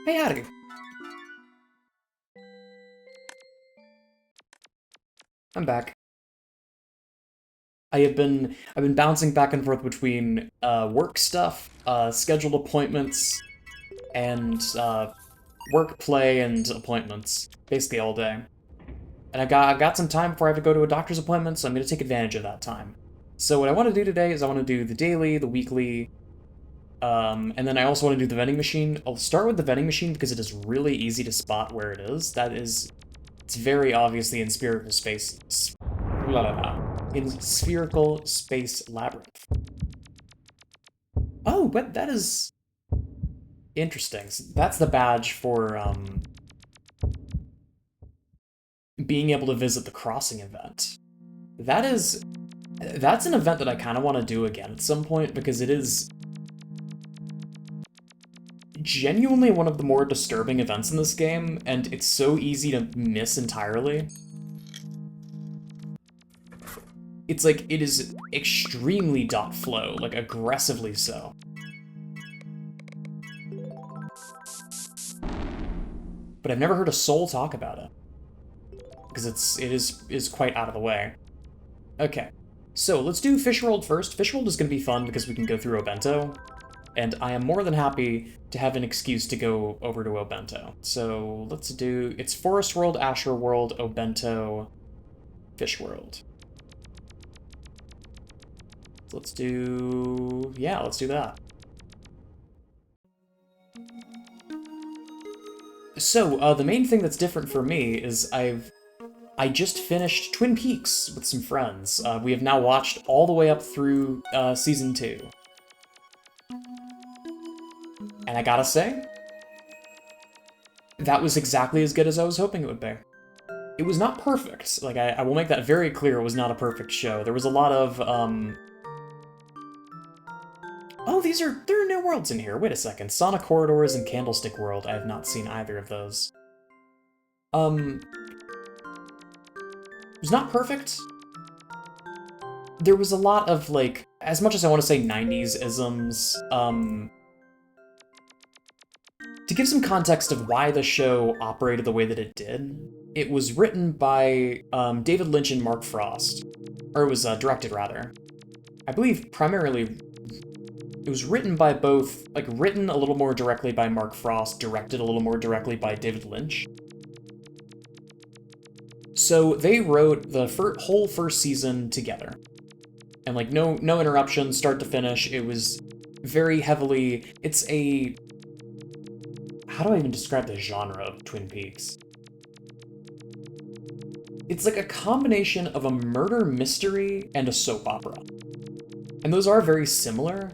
Hey, howdy. I'm back. I've been bouncing back and forth between work stuff, scheduled appointments, and work, play, and appointments, basically all day. And I've got some time before I have to go to a doctor's appointment, so I'm gonna take advantage of that time. So what I want to do today is I want to do the daily, the weekly, and then I also want to do the vending machine. I'll start with the vending machine because it is really easy to spot where it is. It's very obviously in spherical space. Blah, blah, blah. In spherical space labyrinth. Oh, but that is interesting. So that's the badge for being able to visit the crossing event. That's an event that I kind of want to do again at some point because it is genuinely one of the more disturbing events in this game, and it's so easy to miss entirely. It's like, it is extremely dot flow, like aggressively so. But I've never heard a soul talk about it. Because it is quite out of the way. Okay, so let's do Fish World first. Fish World is going to be fun because we can go through Obento, and I am more than happy to have an excuse to go over to Obento. So let's do, it's Forest World, Asher World, Obento, Fish World. Let's do, yeah, let's do that. So, the main thing that's different for me is I just finished Twin Peaks with some friends. We have now watched all the way up through Season 2. And I gotta say, that was exactly as good as I was hoping it would be. It was not perfect. Like, I will make that very clear, it was not a perfect show. There was a lot of, oh, there are new worlds in here. Wait a second. Sonic Corridors and Candlestick World. I have not seen either of those. It was not perfect. There was a lot of, like, as much as I want to say 90s isms, to give some context of why the show operated the way that it did, it was written by David Lynch and Mark Frost. Or it was directed, rather. I believe primarily it was written by both, like, written a little more directly by Mark Frost, directed a little more directly by David Lynch. So they wrote the whole first season together. And, like, no interruptions, start to finish. It was very heavily, it's a, how do I even describe the genre of Twin Peaks? It's like a combination of a murder mystery and a soap opera. And those are very similar,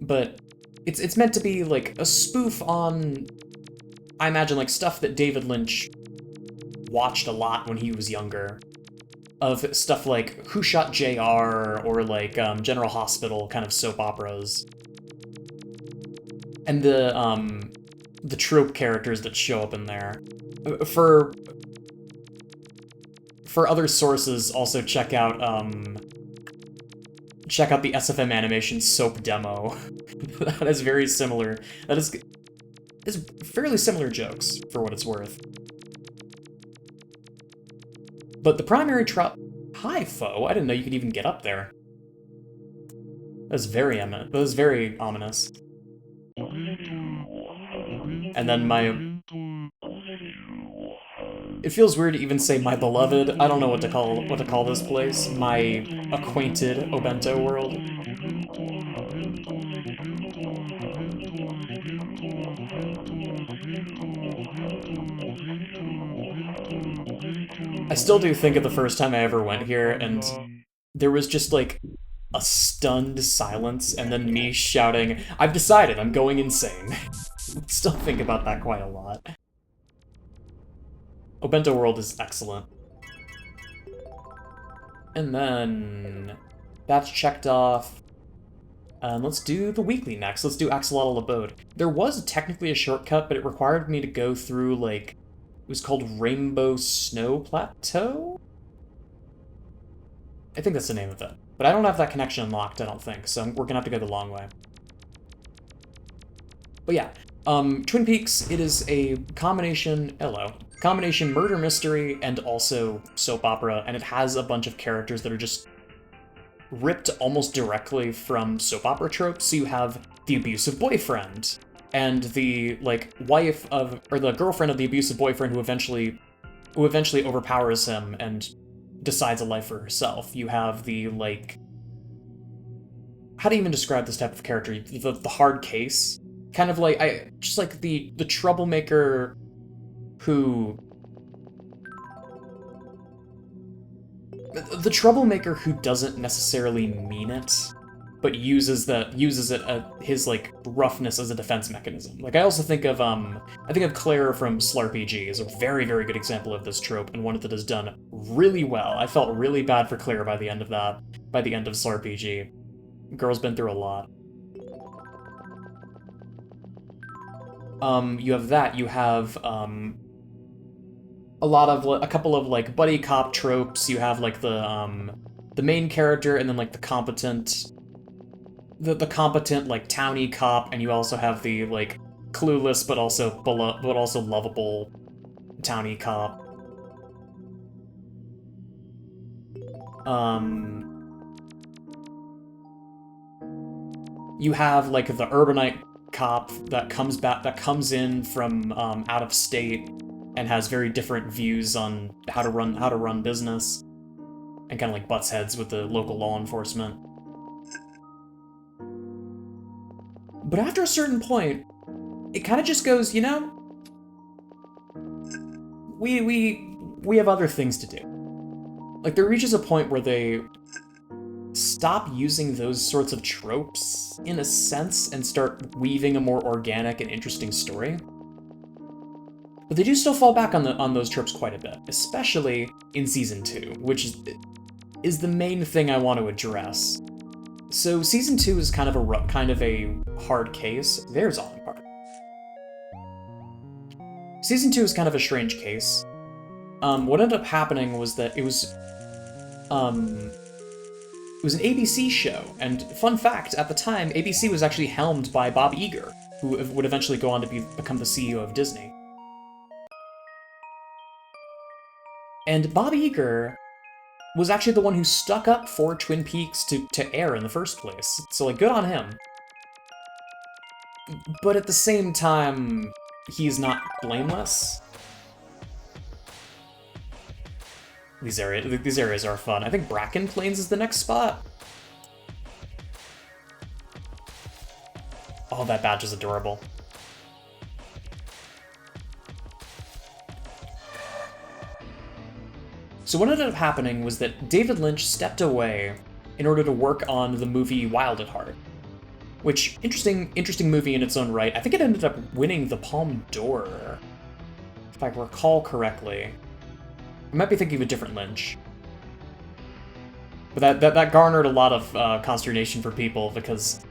but it's meant to be like a spoof on, I imagine, like stuff that David Lynch watched a lot when he was younger, of stuff like Who Shot JR or like General Hospital kind of soap operas, and the trope characters that show up in there. For other sources, also check out the SFM Animation soap demo. That is very similar. That is fairly similar jokes, for what it's worth. But the primary Hi, foe. I didn't know you could even get up there. That was very eminent. That was very ominous. And then it feels weird to even say my beloved. I don't know what to call this place. My acquainted Obento world. I still do think of the first time I ever went here, and there was just like a stunned silence, and then me shouting, "I've decided, I'm going insane." Still think about that quite a lot. Obento World is excellent. And then that's checked off. Let's do the weekly next. Let's do Axolotl Abode. There was technically a shortcut, but it required me to go through, like, it was called Rainbow Snow Plateau? I think that's the name of it. But I don't have that connection unlocked, I don't think, so we're gonna have to go the long way. But yeah, Twin Peaks, it is a combination murder mystery and also soap opera, and it has a bunch of characters that are just ripped almost directly from soap opera tropes. So you have the abusive boyfriend, and the, like, wife of, or the girlfriend of the abusive boyfriend who eventually overpowers him and decides a life for herself. You have the, like, how do you even describe this type of character? The hard case? Kind of like, just like the troublemaker who... The troublemaker who doesn't necessarily mean it, but uses his, like, roughness as a defense mechanism. Like, I also think of, Claire from SLRPG as a very, very good example of this trope, and one that is done really well. I felt really bad for Claire by the end of SLRPG. Girl's been through a lot. You have that. You have, a couple of, like, buddy cop tropes. You have, like, the main character, and then, like, the competent, like, townie cop, and you also have the, like, clueless but also lovable townie cop. You have, like, the urbanite cop that comes in from out of state and has very different views on how to run business, and kind of, like, butts heads with the local law enforcement. But after a certain point, it kind of just goes, you know, we have other things to do. Like, there reaches a point where they stop using those sorts of tropes, in a sense, and start weaving a more organic and interesting story. But they do still fall back on those tropes quite a bit, especially in Season 2, which is the main thing I want to address. So Season 2 is kind of a hard case. There's all in part. Season 2 is kind of a strange case. What ended up happening was that it was an ABC show, and fun fact, at the time, ABC was actually helmed by Bob Iger, who would eventually go on to become the CEO of Disney. And Bob Iger was actually the one who stuck up for Twin Peaks to air in the first place, so, like, good on him. But at the same time, he's not blameless. These areas are fun. I think Bracken Plains is the next spot. Oh, that badge is adorable. So what ended up happening was that David Lynch stepped away in order to work on the movie Wild at Heart, which, interesting movie in its own right. I think it ended up winning the Palme d'Or, if I recall correctly. I might be thinking of a different Lynch. But that garnered a lot of consternation for people, because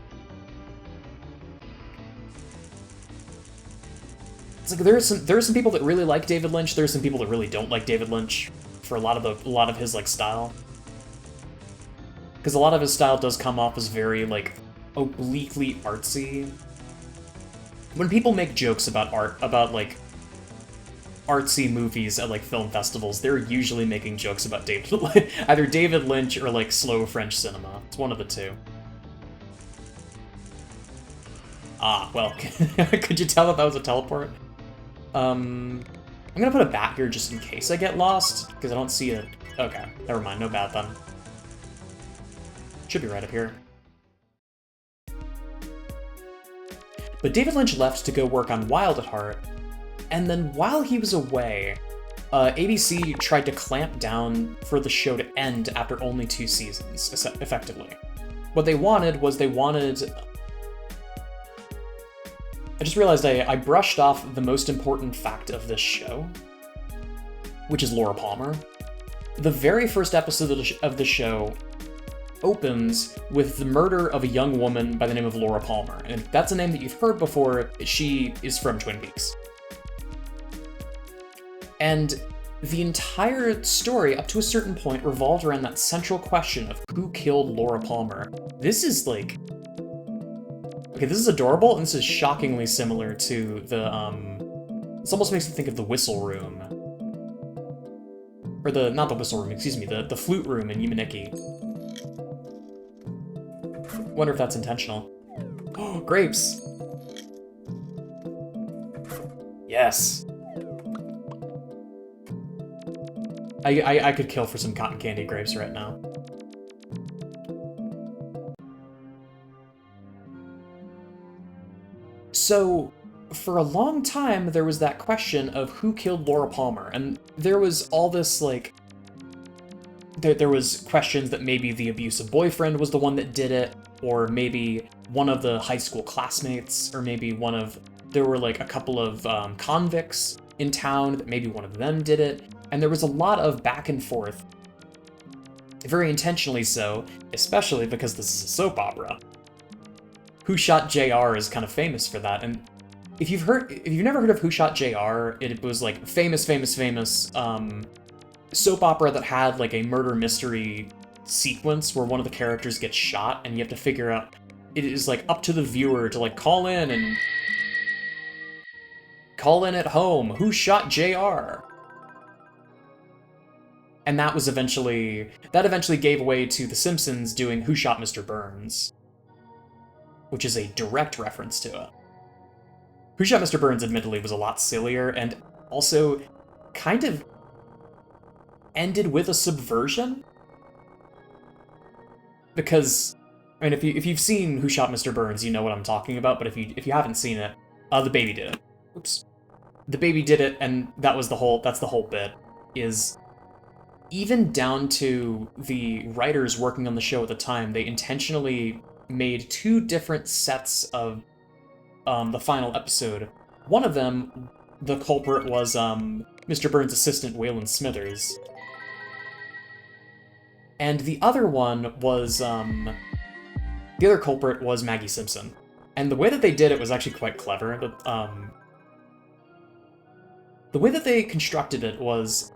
it's like there are some people that really like David Lynch. There are some people that really don't like David Lynch for a lot of his, like, style. Because a lot of his style does come off as very, like, obliquely artsy. When people make jokes about like artsy movies at, like, film festivals, they're usually making jokes about either David Lynch or, like, slow French cinema. It's one of the two. Ah, well, could you tell that was a teleport? I'm gonna put a bat here just in case I get lost, because I don't see it. Okay, never mind, no bat then. Should be right up here. But David Lynch left to go work on Wild at Heart, and then while he was away, ABC tried to clamp down for the show to end after only 2 seasons, effectively. What they wanted was I just realized I brushed off the most important fact of this show, which is Laura Palmer. The very first episode of the show opens with the murder of a young woman by the name of Laura Palmer, and if that's a name that you've heard before, she is from Twin Peaks. And the entire story, up to a certain point, revolved around that central question of who killed Laura Palmer. This is, like, Okay, this is adorable, and this is shockingly similar to the, this almost makes me think of the whistle room. Or not the whistle room, excuse me, the flute room in Yumaniki. Wonder if that's intentional. Oh, grapes! Yes! I could kill for some cotton candy grapes right now. So, for a long time, there was that question of who killed Laura Palmer, and there was all this, like... There was questions that maybe the abusive boyfriend was the one that did it, or maybe one of the high school classmates, or maybe one of... There were, like, a couple of convicts in town that maybe one of them did it, and there was a lot of back and forth. Very intentionally so, especially because this is a soap opera. Who Shot JR is kind of famous for that, and if you've never heard of Who Shot JR, it was like famous soap opera that had like a murder mystery sequence where one of the characters gets shot, and you have to figure out. It is like up to the viewer to like call in at home. Who shot JR? And that eventually gave way to The Simpsons doing Who Shot Mr. Burns, which is a direct reference to it. Who Shot Mr. Burns, admittedly, was a lot sillier, and also kind of ended with a subversion? Because, I mean, if you've seen Who Shot Mr. Burns, you know what I'm talking about, but if you haven't seen it, the baby did it. Oops. The baby did it, and that's the whole bit, is... Even down to the writers working on the show at the time, they intentionally made 2 different sets of the final episode. One of them, the culprit was Mr. Burns' assistant, Waylon Smithers. And the other one was, the other culprit was Maggie Simpson. And the way that they did it was actually quite clever. But, the way that they constructed it was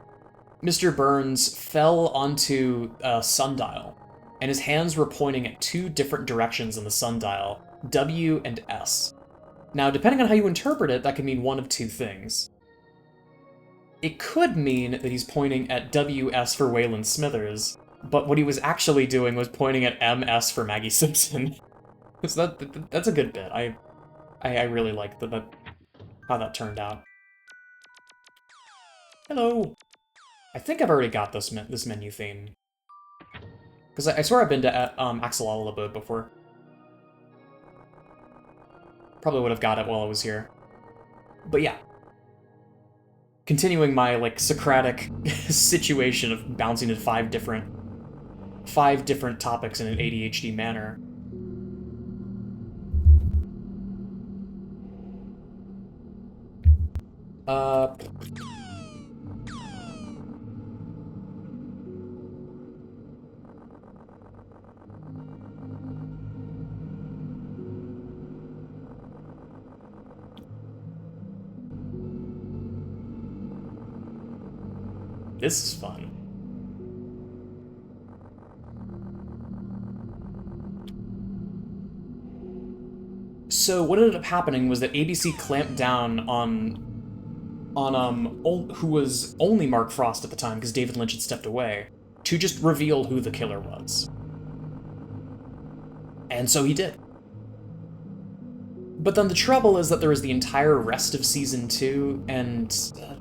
Mr. Burns fell onto a sundial, and his hands were pointing at 2 different directions in the sundial, W and S. Now, depending on how you interpret it, that can mean one of 2 things. It could mean that he's pointing at WS for Waylon Smithers, but what he was actually doing was pointing at MS for Maggie Simpson. So that's a good bit. I really like how that turned out. Hello! I think I've already got this menu theme. Because I swear I've been to Axolotl Abode before. Probably would have got it while I was here. But yeah. Continuing my, like, Socratic situation of bouncing to 5 different topics in an ADHD manner. This is fun. So what ended up happening was that ABC clamped down on who was only Mark Frost at the time, because David Lynch had stepped away, to just reveal who the killer was. And so he did. But then the trouble is that there was the entire rest of Season 2, and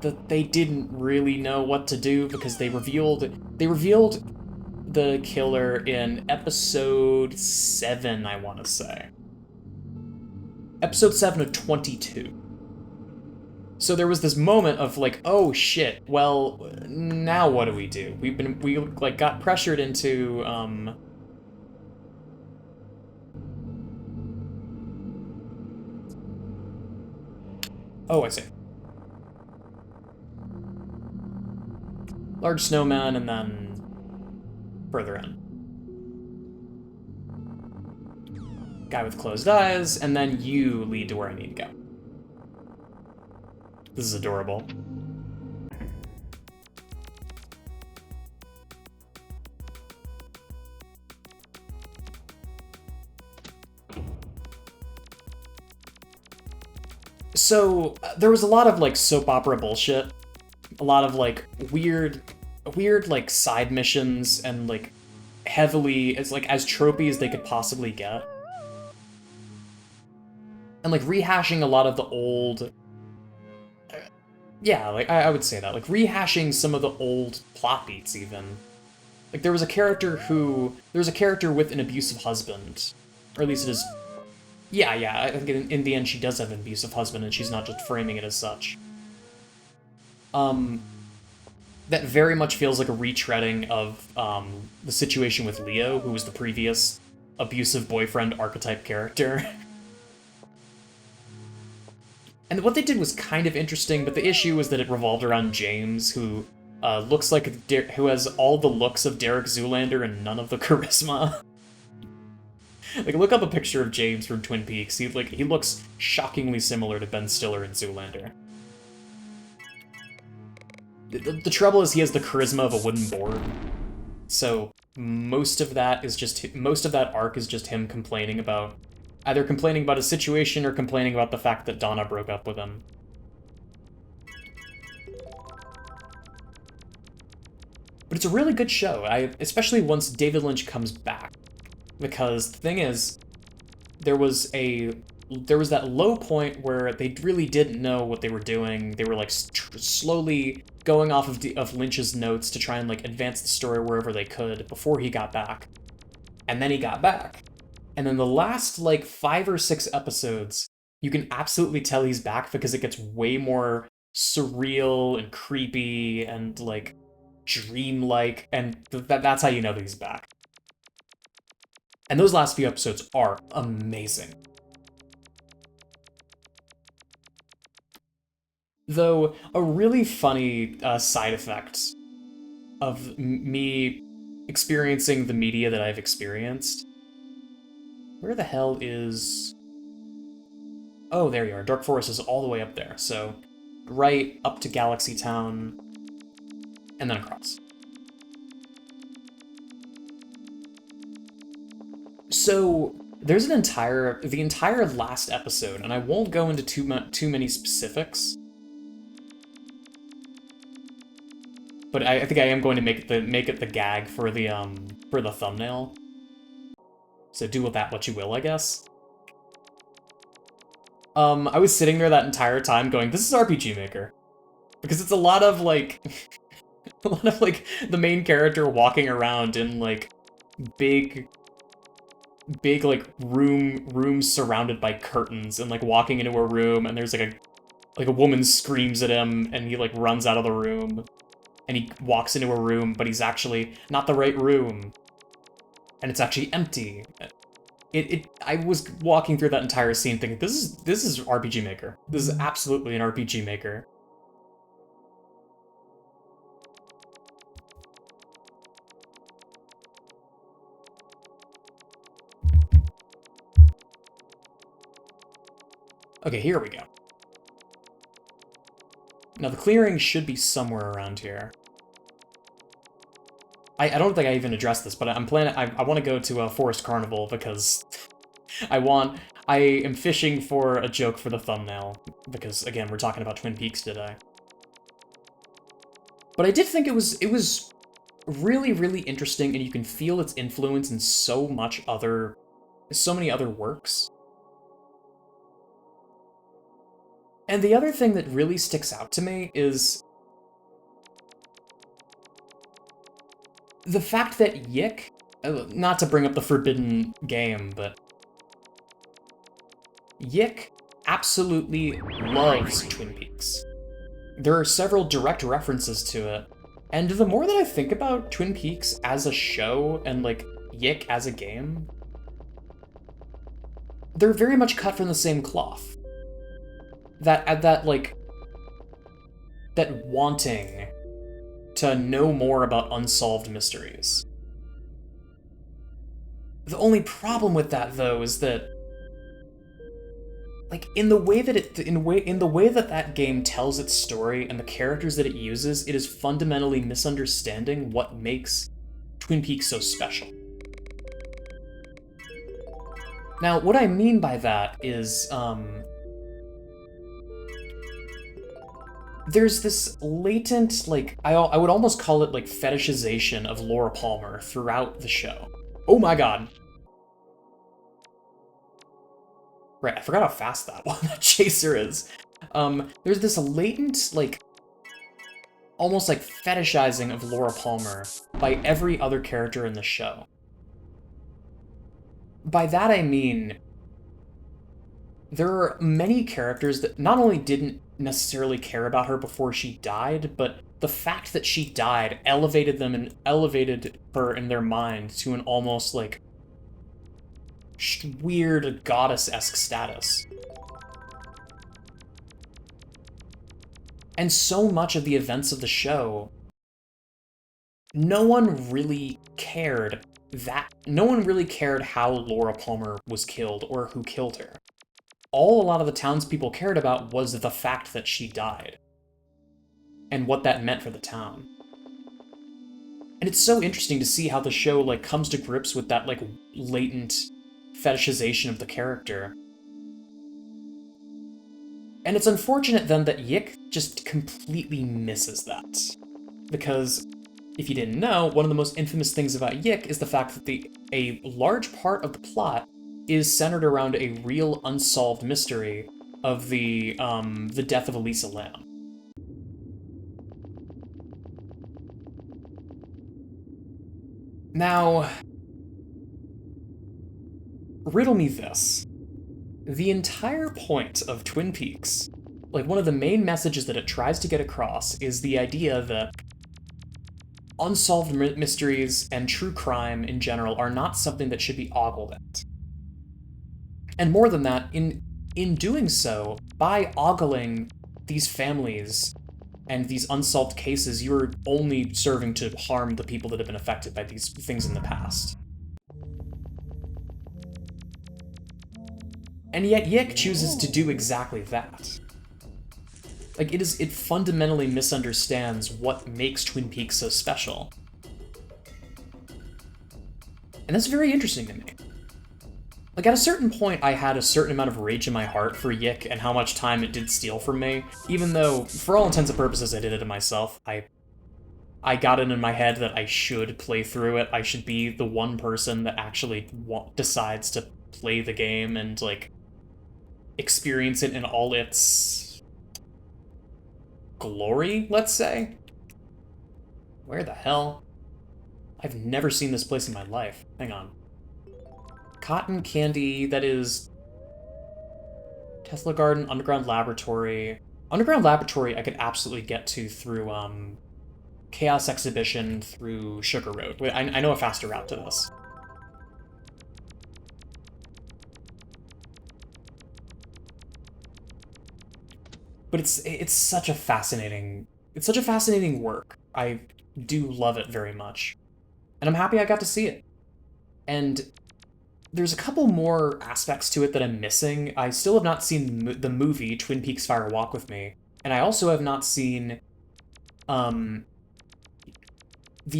that they didn't really know what to do, because they revealed the killer in Episode 7, I want to say. Episode 7 of 22. So there was this moment of like, oh shit, well, now what do? We like got pressured into, Oh, I see. Large snowman, and then further in. Guy with closed eyes, and then you lead to where I need to go. This is adorable. So, there was a lot of, like, soap opera bullshit. A lot of, like, weird, like, side missions and, like, heavily, as tropey as they could possibly get. And, like, rehashing a lot of the old... Yeah, like, I would say that. Like, rehashing some of the old plot beats, even. Like, there was a character with an abusive husband. Or at least it is... Yeah, I think in the end she does have an abusive husband, and she's not just framing it as such. That very much feels like a retreading of, the situation with Leo, who was the previous abusive boyfriend archetype character. And what they did was kind of interesting, but the issue was that it revolved around James, who looks like who has all the looks of Derek Zoolander and none of the charisma. Like, look up a picture of James from Twin Peaks. He looks shockingly similar to Ben Stiller in Zoolander. The trouble is he has the charisma of a wooden board. So most of that arc is just him complaining about either complaining about a situation or complaining about the fact that Donna broke up with him. But it's a really good show, especially once David Lynch comes back. Because the thing is, there was that low point where they really didn't know what they were doing. They were, like, slowly going off of Lynch's notes to try and, like, advance the story wherever they could before he got back. And then he got back. And then the last, like, 5 or 6 episodes, you can absolutely tell he's back because it gets way more surreal and creepy and, like, dreamlike, and that's how you know that he's back. And those last few episodes are amazing. Though, a really funny side effect of me experiencing the media that I've experienced... Where the hell is... Oh, there you are. Dark Forest is all the way up there, so right up to Galaxy Town, and then across. So, there's the entire last episode, and I won't go into too many specifics, but I think I am going to make it the gag for the thumbnail. So do with that what you will, I guess. I was sitting there that entire time going, this is RPG Maker. Because it's a lot of, like, the main character walking around in, like, big, like, rooms surrounded by curtains, and, like, walking into a room, and there's, like, a woman screams at him, and he, like, runs out of the room. And he walks into a room, but he's actually not the right room. And it's actually empty. I was walking through that entire scene thinking, this is RPG Maker. This is absolutely an RPG Maker. Okay, here we go. Now the clearing should be somewhere around here. I don't think I even addressed this, but I want to go to a Forest Carnival because I am fishing for a joke for the thumbnail, because, again, we're talking about Twin Peaks today. But I did think it was really, really interesting, and you can feel its influence in so many other works. And the other thing that really sticks out to me is the fact that Yick, not to bring up the forbidden game, but Yick absolutely loves Twin Peaks. There are several direct references to it, and the more that I think about Twin Peaks as a show and, like, Yick as a game, they're very much cut from the same cloth. That wanting to know more about unsolved mysteries. The only problem with that, though, is that, like, in the way that that game tells its story and the characters that it uses, it is fundamentally misunderstanding what makes Twin Peaks so special. Now, what I mean by that is, there's this latent, like, I would almost call it, like, fetishization of Laura Palmer throughout the show. Oh my god. Right, I forgot how fast that chaser is. There's this latent, like, almost like fetishizing of Laura Palmer by every other character in the show. By that I mean, there are many characters that not only didn't necessarily care about her before she died, but the fact that she died elevated them and elevated her in their mind to an almost, like, weird goddess-esque status. And so much of the events of the show, no one really cared how Laura Palmer was killed or who killed her. All a lot of the townspeople cared about was the fact that she died. And what that meant for the town. And it's so interesting to see how the show, like, comes to grips with that, like, latent fetishization of the character. And it's unfortunate, then, that Yik just completely misses that. Because, if you didn't know, one of the most infamous things about Yik is the fact that a large part of the plot is centered around a real unsolved mystery of the death of Elisa Lam. Now, riddle me this. The entire point of Twin Peaks, like, one of the main messages that it tries to get across is the idea that unsolved mysteries and true crime in general are not something that should be ogled at. And more than that, in doing so, by ogling these families and these unsolved cases, you're only serving to harm the people that have been affected by these things in the past. And yet Yik chooses to do exactly that. Like, it fundamentally misunderstands what makes Twin Peaks so special. And that's very interesting to me. Like, at a certain point, I had a certain amount of rage in my heart for Yik and how much time it did steal from me, even though, for all intents and purposes, I did it to myself. I got it in my head that I should play through it. I should be the one person that actually decides to play the game and, like, experience it in all its glory, let's say? Where the hell? I've never seen this place in my life. Hang on. Cotton Candy, that is Tesla Garden, Underground Laboratory. Underground Laboratory I could absolutely get to through Chaos Exhibition, through Sugar Road. Wait, I know a faster route to this. But it's such a fascinating work. I do love it very much. And I'm happy I got to see it. And there's a couple more aspects to it that I'm missing. I still have not seen the movie Twin Peaks Fire Walk with Me, and I also have not seen the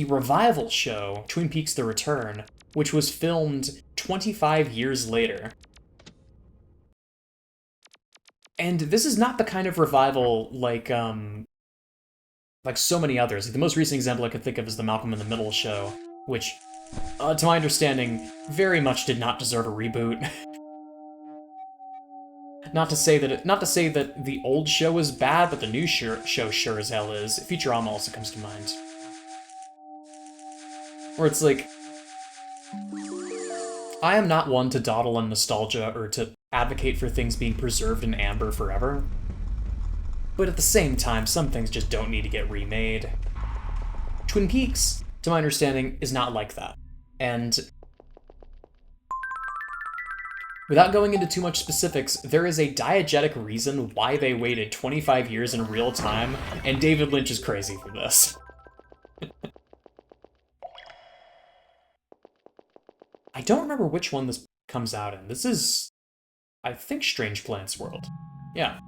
revival show, Twin Peaks The Return, which was filmed 25 years later. And this is not the kind of revival like so many others. Like, the most recent example I could think of is the Malcolm in the Middle show, which, to my understanding, very much did not deserve a reboot. Not to say that the old show is bad, but the new show sure as hell is. Futurama also comes to mind. Where it's like, I am not one to dawdle on nostalgia or to advocate for things being preserved in amber forever. But at the same time, some things just don't need to get remade. Twin Peaks, to my understanding, is not like that. And without going into too much specifics, there is a diegetic reason why they waited 25 years in real time, and David Lynch is crazy for this. I don't remember which one this comes out in. This is, I think, Strange Plants World. Yeah.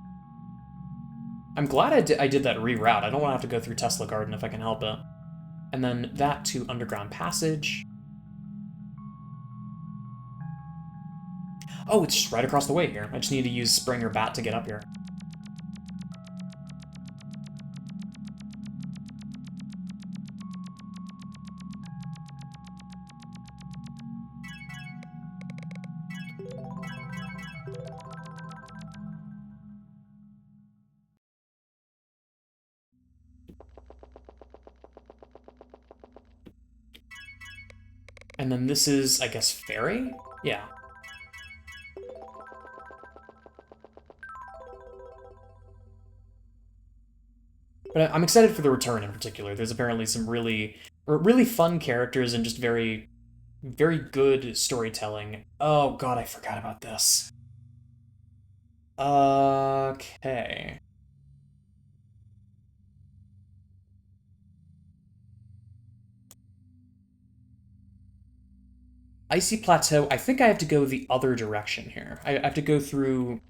I'm glad I did that reroute. I don't want to have to go through Tesla Garden if I can help it. And then that to Underground Passage. Oh, it's just right across the way here. I just need to use Spring or Bat to get up here. And then this is, I guess, Fairy? Yeah. But I'm excited for the return in particular. There's apparently some really fun characters and just very good storytelling. Oh god, I forgot about this. Okay. Icy Plateau, I think I have to go the other direction here. I have to go through...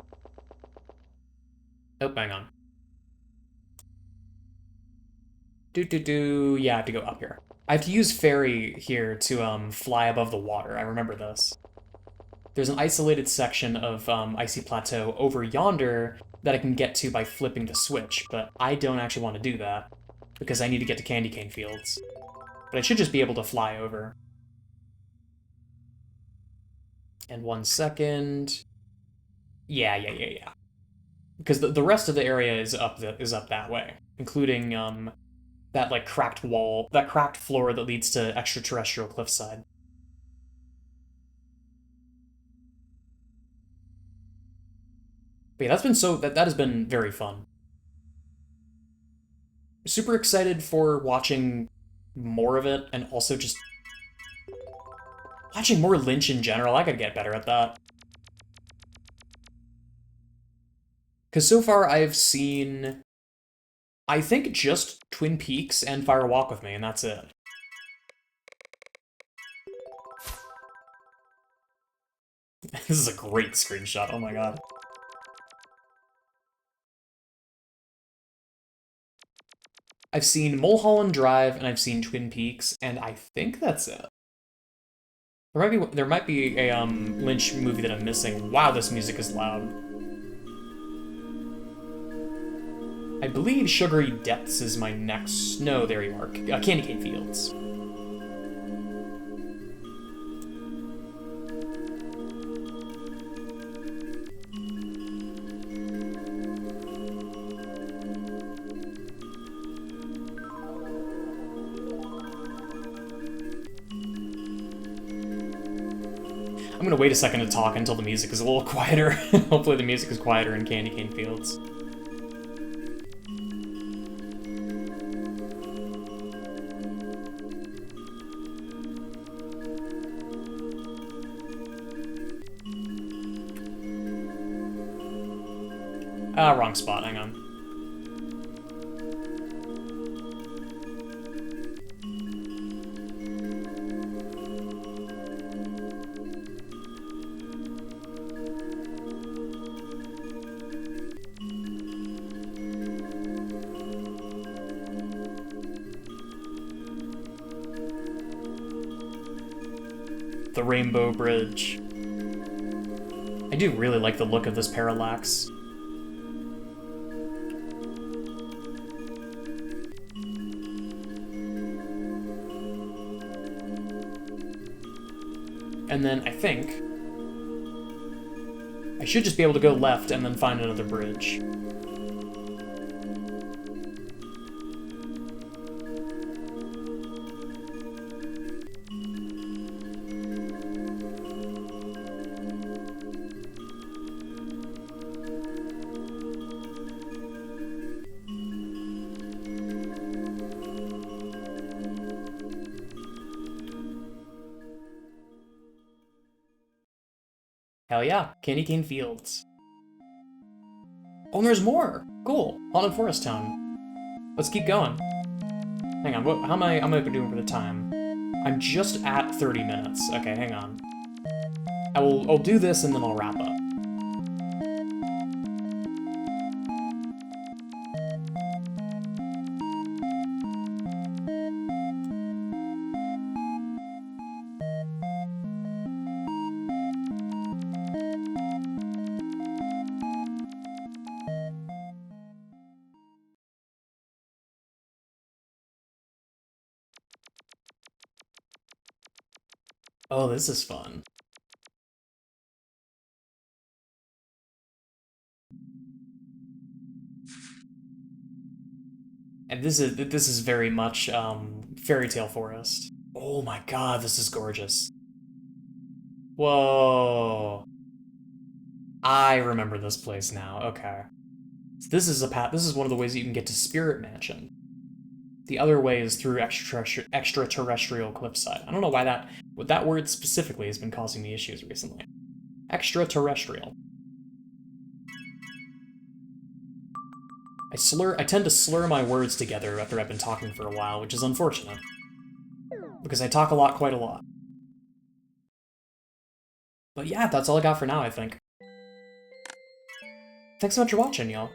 Oh, hang on. Yeah, I have to go up here. I have to use Fairy here to, fly above the water. I remember this. There's an isolated section of, Icy Plateau over yonder that I can get to by flipping the switch, but I don't actually want to do that, because I need to get to Candy Cane Fields. But I should just be able to fly over. And 1 second... Yeah. Because the rest of the area is up that way, including that like cracked wall, that cracked floor that leads to extraterrestrial cliffside. But yeah, that has been very fun. Super excited for watching more of it, and also just watching more Lynch in general. I gotta get better at that. Because so far I've seen, I think, just Twin Peaks and Fire Walk with Me, and that's it. This is a great screenshot, oh my god. I've seen Mulholland Drive and I've seen Twin Peaks, and I think that's it. There might be a Lynch movie that I'm missing. Wow, this music is loud. I believe Sugary Depths is my next. No, there you are. Candy Cane Fields. I'm gonna wait a second to talk until the music is a little quieter. Hopefully the music is quieter in Candy Cane Fields. Ah, wrong spot, hang on. The Rainbow Bridge. I do really like the look of this parallax. And then I think I should just be able to go left and then find another bridge. Hell yeah, Candy Cane Fields. Oh, and there's more! Cool, Haunted Forest Town. Let's keep going. Hang on, how am I doing for the time? I'm just at 30 minutes. Okay, hang on. I'll do this and then I'll wrap up. Oh, this is fun. And this is very much Fairy Tale Forest. Oh my god, this is gorgeous. Whoa. I remember this place now. Okay. So this is a path. This is one of the ways you can get to Spirit Mansion. The other way is through extraterrestrial cliffside. I don't know why that word specifically has been causing me issues recently. Extraterrestrial. I tend to slur my words together after I've been talking for a while, which is unfortunate. Because I talk a lot, quite a lot. But yeah, that's all I got for now, I think. Thanks so much for watching, y'all.